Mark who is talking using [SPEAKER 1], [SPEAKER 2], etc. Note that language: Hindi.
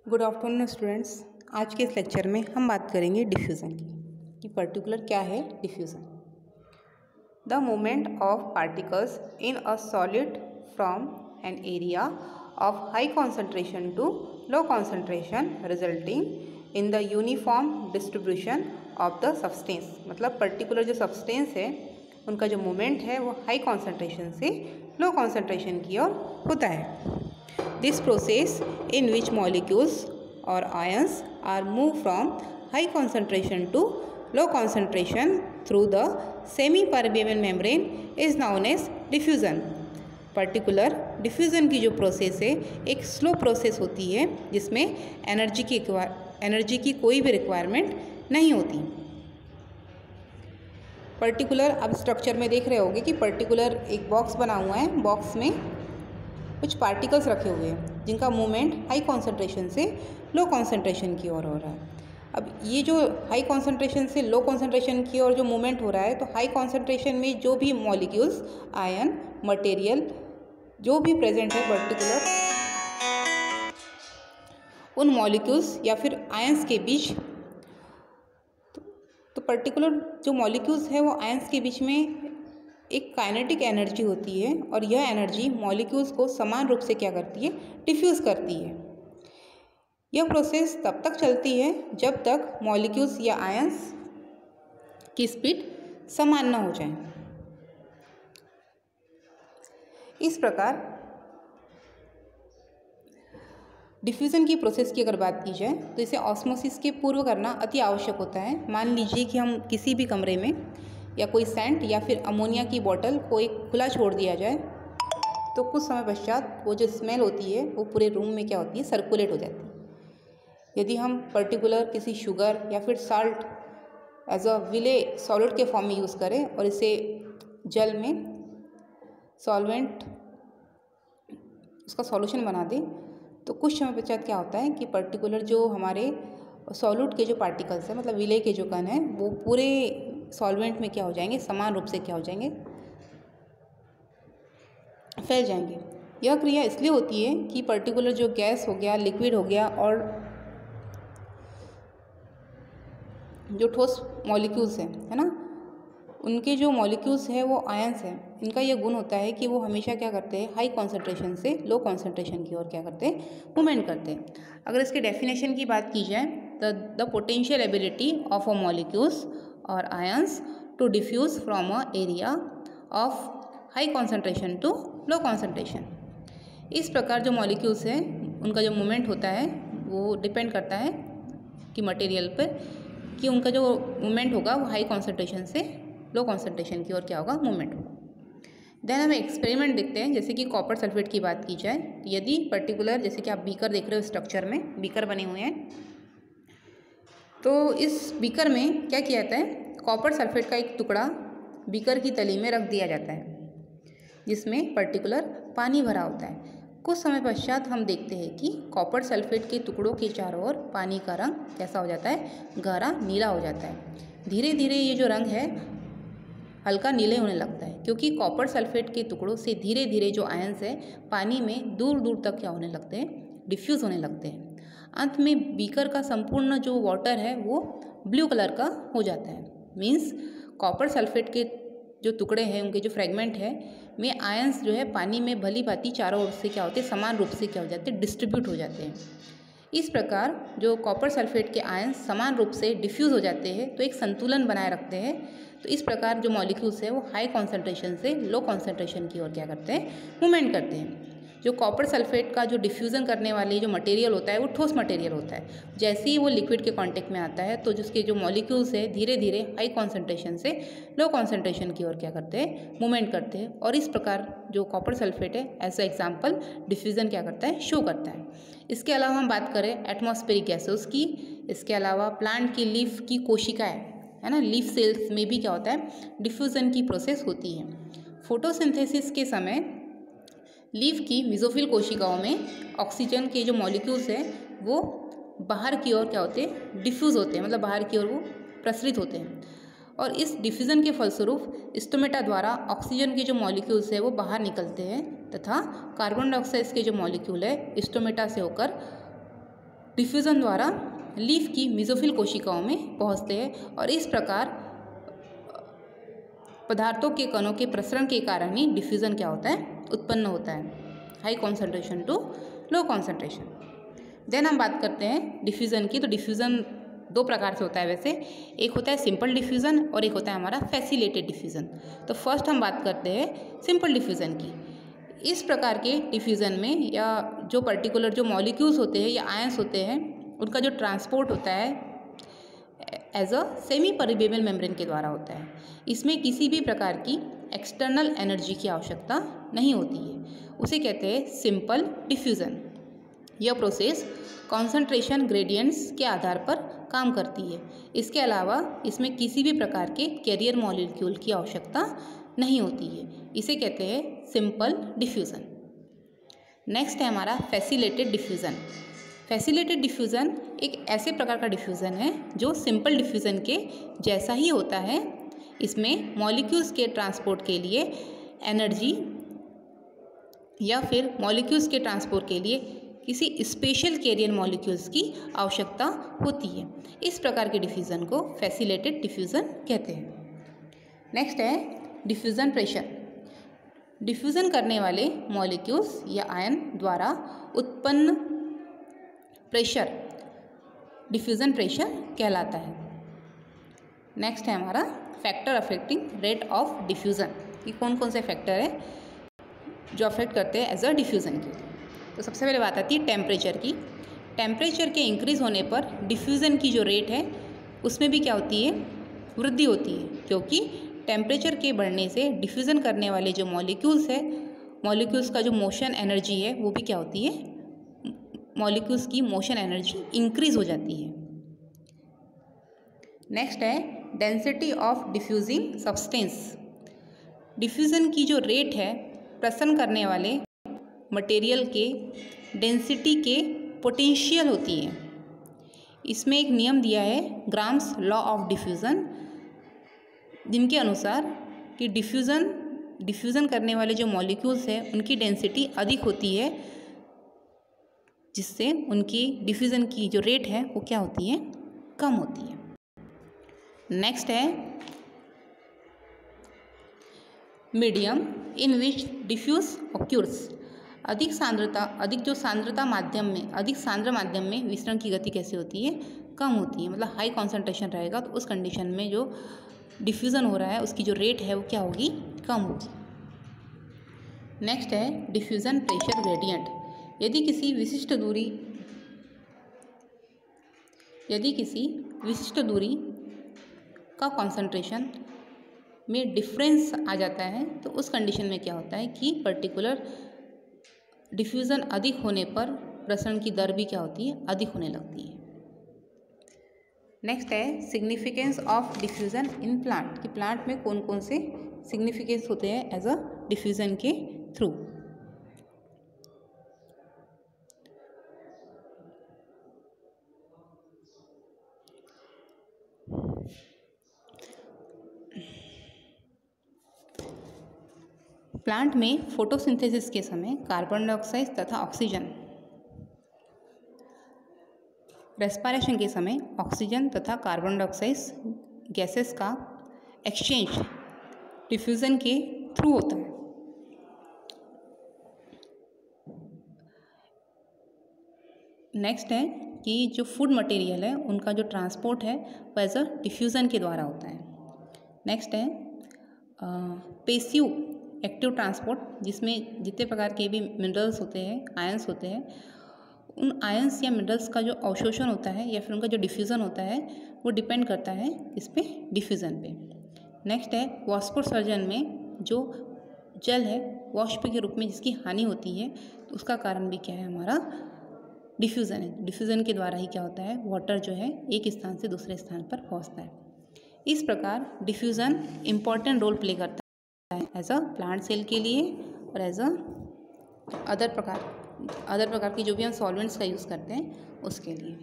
[SPEAKER 1] Good afternoon students. आज के इस लेक्चर में हम बात करेंगे डिफ्यूज़न की कि पर्टिकुलर क्या है diffusion. The movement of particles in a solid from an area of high concentration to low concentration resulting in the uniform distribution of the substance. मतलब पर्टिकुलर जो सब्सटेंस है उनका जो मूवमेंट है वो हाई कॉन्सेंट्रेशन से लो कॉन्सेंट्रेशन की ओर होता है। This process in which molecules or ions are moved from high concentration to low concentration through the semi-permeable membrane is known as diffusion. Particular diffusion की जो प्रोसेस है एक स्लो प्रोसेस होती है जिसमें एनर्जी की कोई भी रिक्वायरमेंट नहीं होती। पर्टिकुलर अब स्ट्रक्चर में देख रहे होंगे कि पर्टिकुलर एक बॉक्स बना हुआ है, बॉक्स में कुछ पार्टिकल्स रखे हुए हैं जिनका मूवमेंट हाई कॉन्सेंट्रेशन से लो कॉन्सेंट्रेशन की ओर हो रहा है। अब ये जो हाई कॉन्सेंट्रेशन से लो कॉन्सेंट्रेशन की ओर जो मूवमेंट हो रहा है, तो हाई कॉन्सेंट्रेशन में जो भी मॉलिक्यूल्स, आयन, मटेरियल जो भी प्रेजेंट है पर्टिकुलर, उन मॉलिक्यूल्स या फिर आयंस के बीच तो पर्टिकुलर जो मॉलिक्यूल्स है वो आयंस के बीच में एक काइनेटिक एनर्जी होती है और यह एनर्जी मॉलिक्यूल्स को समान रूप से क्या करती है, डिफ्यूज़ करती है। यह प्रोसेस तब तक चलती है जब तक मॉलिक्यूल्स या आयंस की स्पीड समान ना हो जाए। इस प्रकार डिफ्यूज़न की प्रोसेस की अगर बात की जाए तो इसे ऑस्मोसिस के पूर्व करना अति आवश्यक होता है। मान लीजिए कि हम किसी भी कमरे में या कोई सेंट या फिर अमोनिया की बोतल को एक खुला छोड़ दिया जाए तो कुछ समय पश्चात वो जो स्मेल होती है वो पूरे रूम में क्या होती है, सर्कुलेट हो जाती है। यदि हम पर्टिकुलर किसी शुगर या फिर साल्ट एज अ विले सॉलिड के फॉर्म में यूज़ करें और इसे जल में सॉल्वेंट उसका सॉल्यूशन बना दें तो कुछ समय पश्चात क्या होता है कि पर्टिकुलर जो हमारे सॉल्यूट के जो पार्टिकल्स हैं, मतलब विले के जो कण हैं, वो पूरे सॉल्वेंट में क्या हो जाएंगे, समान रूप से क्या हो जाएंगे, फैल जाएंगे। यह क्रिया इसलिए होती है कि पर्टिकुलर जो गैस हो गया, लिक्विड हो गया और जो ठोस मॉलिक्यूल्स हैं, है ना, उनके जो मॉलिक्यूल्स हैं वो आयंस हैं। इनका यह गुण होता है कि वो हमेशा क्या करते हैं, हाई कॉन्सेंट्रेशन से लो कॉन्सेंट्रेशन की ओर क्या करते हैं, मूवमेंट करते हैं। अगर इसके डेफिनेशन की बात की जाए तो the potential ability of a molecules और ions to diffuse from a area of high concentration to low concentration. इस प्रकार जो मॉलिक्यूल्स हैं उनका जो मूवमेंट होता है वो डिपेंड करता है कि मटेरियल पर कि उनका जो मूवमेंट होगा वो हाई कॉन्सेंट्रेशन से लो कॉन्सेंट्रेशन की ओर क्या होगा, मूवमेंट होगा। देन हम एक्सपेरिमेंट देखते हैं। जैसे कि कॉपर सल्फेट की बात की जाए, यदि पर्टिकुलर जैसे कि आप बीकर देख रहे हो, स्ट्रक्चर में बीकर बने हुए हैं, तो इस बीकर में क्या किया जाता है, कॉपर सल्फेट का एक टुकड़ा बीकर की तली में रख दिया जाता है जिसमें पर्टिकुलर पानी भरा होता है। कुछ समय पश्चात हम देखते हैं कि कॉपर सल्फेट के टुकड़ों के चारों ओर पानी का रंग कैसा हो जाता है, गहरा नीला हो जाता है। धीरे धीरे ये जो रंग है हल्का नीले होने लगता है क्योंकि कॉपर सल्फेट के टुकड़ों से धीरे धीरे जो आयंस है पानी में दूर दूर तक क्या होने लगते हैं, डिफ्यूज़ होने लगते हैं। अंत में बीकर का संपूर्ण जो वाटर है वो ब्लू कलर का हो जाता है। मीन्स कॉपर सल्फेट के जो टुकड़े हैं, उनके जो फ्रेगमेंट है में आयंस जो है पानी में भली भांति चारों ओर से क्या होते हैं, समान रूप से क्या हो जाते हैं, डिस्ट्रीब्यूट हो जाते हैं। इस प्रकार जो कॉपर सल्फेट के आयंस समान रूप से डिफ्यूज़ हो जाते हैं तो एक संतुलन बनाए रखते हैं। तो इस प्रकार जो मॉलिक्यूल्स है वो हाई कॉन्सेंट्रेशन से लो कॉन्सेंट्रेशन की ओर क्या करते हैं, मूवमेंट करते हैं। जो कॉपर सल्फेट का जो डिफ्यूज़न करने वाली जो मटेरियल होता है वो ठोस मटेरियल होता है। जैसे ही वो लिक्विड के कांटेक्ट में आता है तो जिसके जो मॉलिक्यूल्स है धीरे धीरे हाई कॉन्सेंट्रेशन से लो कॉन्सेंट्रेशन की ओर क्या करते हैं, मूवमेंट करते हैं। और इस प्रकार जो कॉपर सल्फेट है एज अ एग्जाम्पल डिफ्यूज़न क्या करता है, शो करता है। इसके अलावा हम बात करें एटमॉस्फेरिक गैसेस की, इसके अलावा प्लांट की लीफ की कोशिकाएँ, है ना, लीफ सेल्स में भी क्या होता है, डिफ्यूज़न की प्रोसेस होती है। फोटोसिंथेसिस के समय लीफ की मेसोफिल कोशिकाओं में ऑक्सीजन के जो मॉलिक्यूल्स हैं वो बाहर की ओर क्या होते हैं, डिफ्यूज़ होते हैं, मतलब बाहर की ओर वो प्रसरित होते हैं। और इस डिफ्यूज़न के फलस्वरूप स्टोमेटा द्वारा ऑक्सीजन के जो मॉलिक्यूल्स है वो बाहर निकलते हैं तथा कार्बन डाइऑक्साइड के जो मॉलिक्यूल है स्टोमेटा से होकर डिफ्यूज़न द्वारा लीफ की मेसोफिल कोशिकाओं में पहुंचते हैं और इस प्रकार पदार्थों के कणों के प्रसरण के कारण ही डिफ्यूज़न क्या होता है, उत्पन्न होता है, high concentration to low concentration. Then हम बात करते हैं डिफ्यूज़न की। तो डिफ्यूज़न दो प्रकार से होता है वैसे, एक होता है सिंपल डिफ्यूज़न और एक होता है हमारा फैसिलिटेड डिफ्यूज़न। तो फर्स्ट हम बात करते हैं सिंपल डिफ्यूज़न की। इस प्रकार के डिफ्यूज़न में या जो पर्टिकुलर जो मॉलिक्यूल्स होते हैं या आयंस होते हैं उनका जो ट्रांसपोर्ट होता है एज अ सेमी परिबेबल मेम्ब्रेन के द्वारा होता है। इसमें किसी भी प्रकार की एक्सटर्नल एनर्जी की आवश्यकता नहीं होती है, उसे कहते हैं सिंपल डिफ्यूज़न। यह प्रोसेस कॉन्सेंट्रेशन ग्रेडियंट्स के आधार पर काम करती है। इसके अलावा इसमें किसी भी प्रकार के कैरियर मॉलिक्यूल की आवश्यकता नहीं होती है, इसे कहते हैं सिंपल डिफ्यूज़न। नेक्स्ट है हमारा फैसिलिटेड डिफ्यूज़न। फैसिलिटेड डिफ्यूज़न एक ऐसे प्रकार का डिफ्यूज़न है जो सिंपल डिफ्यूज़न के जैसा ही होता है। इसमें मॉलिक्यूल्स के ट्रांसपोर्ट के लिए एनर्जी या फिर मॉलिक्यूल्स के ट्रांसपोर्ट के लिए किसी स्पेशल कैरियर मॉलिक्यूल्स की आवश्यकता होती है। इस प्रकार के डिफ्यूज़न को फैसिलिटेड डिफ्यूज़न कहते हैं। नेक्स्ट है डिफ्यूज़न प्रेशर। डिफ्यूज़न करने वाले मॉलिक्यूल्स या आयन द्वारा उत्पन्न प्रेशर डिफ्यूज़न प्रेशर कहलाता है। नेक्स्ट है हमारा factor affecting rate of diffusion. ये कौन कौन से फैक्टर है जो अफेक्ट करते हैं एज अ डिफ्यूज़न के। तो सबसे पहले बात आती है टेम्परेचर की। टेम्परेचर के इंक्रीज़ होने पर डिफ्यूज़न की जो रेट है उसमें भी क्या होती है, वृद्धि होती है, क्योंकि टेम्परेचर के बढ़ने से डिफ्यूज़न करने वाले जो मॉलिक्यूल्स है, मॉलिक्यूल्स का जो मोशन एनर्जी है वो भी क्या होती है, मॉलिक्यूल्स की मोशन एनर्जी इंक्रीज़ हो जाती है। नेक्स्ट है density of diffusing substance. Diffusion की जो रेट है प्रसन्न करने वाले मटेरियल के डेंसिटी के पोटेंशियल होती है। इसमें एक नियम दिया है ग्राम्स लॉ ऑफ डिफ्यूज़न, जिनके अनुसार कि डिफ्यूज़न करने वाले जो मॉलिक्यूल्स हैं उनकी डेंसिटी अधिक होती है, जिससे उनकी डिफ्यूज़न की जो रेट है वो क्या होती है, कम होती है। नेक्स्ट है मीडियम इन विच डिफ्यूज ऑक्यूर्स। अधिक सांद्र माध्यम में विसरण की गति कैसे होती है, कम होती है। मतलब हाई कॉन्सेंट्रेशन रहेगा तो उस कंडीशन में जो डिफ्यूज़न हो रहा है उसकी जो रेट है वो क्या होगी, कम होगी। नेक्स्ट है डिफ्यूज़न प्रेशर ग्रेडियंट। यदि किसी विशिष्ट दूरी का कॉन्सेंट्रेशन में डिफरेंस आ जाता है तो उस कंडीशन में क्या होता है कि पर्टिकुलर डिफ्यूज़न अधिक होने पर प्रसरण की दर भी क्या होती है, अधिक होने लगती है। नेक्स्ट है significance of diffusion in plant, कि प्लांट में कौन कौन से सिग्निफिकेंस होते हैं एज अ डिफ्यूज़न के थ्रू। प्लांट में फोटोसिंथेसिस के समय कार्बन डाइऑक्साइड तथा ऑक्सीजन, रेस्पिरेशन के समय ऑक्सीजन तथा कार्बन डाइऑक्साइड गैसेस का एक्सचेंज डिफ्यूज़न के थ्रू होता है। नेक्स्ट है कि जो फूड मटेरियल है उनका जो ट्रांसपोर्ट है वो एज अ डिफ्यूज़न के द्वारा होता है। नेक्स्ट है पैसिव एक्टिव ट्रांसपोर्ट, जिसमें जितने प्रकार के भी मिनरल्स होते हैं, आयंस होते हैं, उन आयंस या मिनरल्स का जो अवशोषण होता है या फिर उनका जो डिफ्यूज़न होता है वो डिपेंड करता है इस पे डिफ्यूज़न पे। नेक्स्ट है वाष्पोत्सर्जन में जो जल है वाष्प के रूप में जिसकी हानि होती है तो उसका कारण भी क्या है, हमारा डिफ्यूज़न है। डिफ्यूज़न के द्वारा ही क्या होता है, वाटर जो है एक स्थान से दूसरे स्थान पर पहुंचता है। इस प्रकार डिफ्यूज़न इम्पॉर्टेंट रोल प्ले करता है एज अ प्लांट सेल के लिए और एज अ अदर प्रकार की जो भी हम सॉल्वेंट्स का यूज़ करते हैं उसके लिए।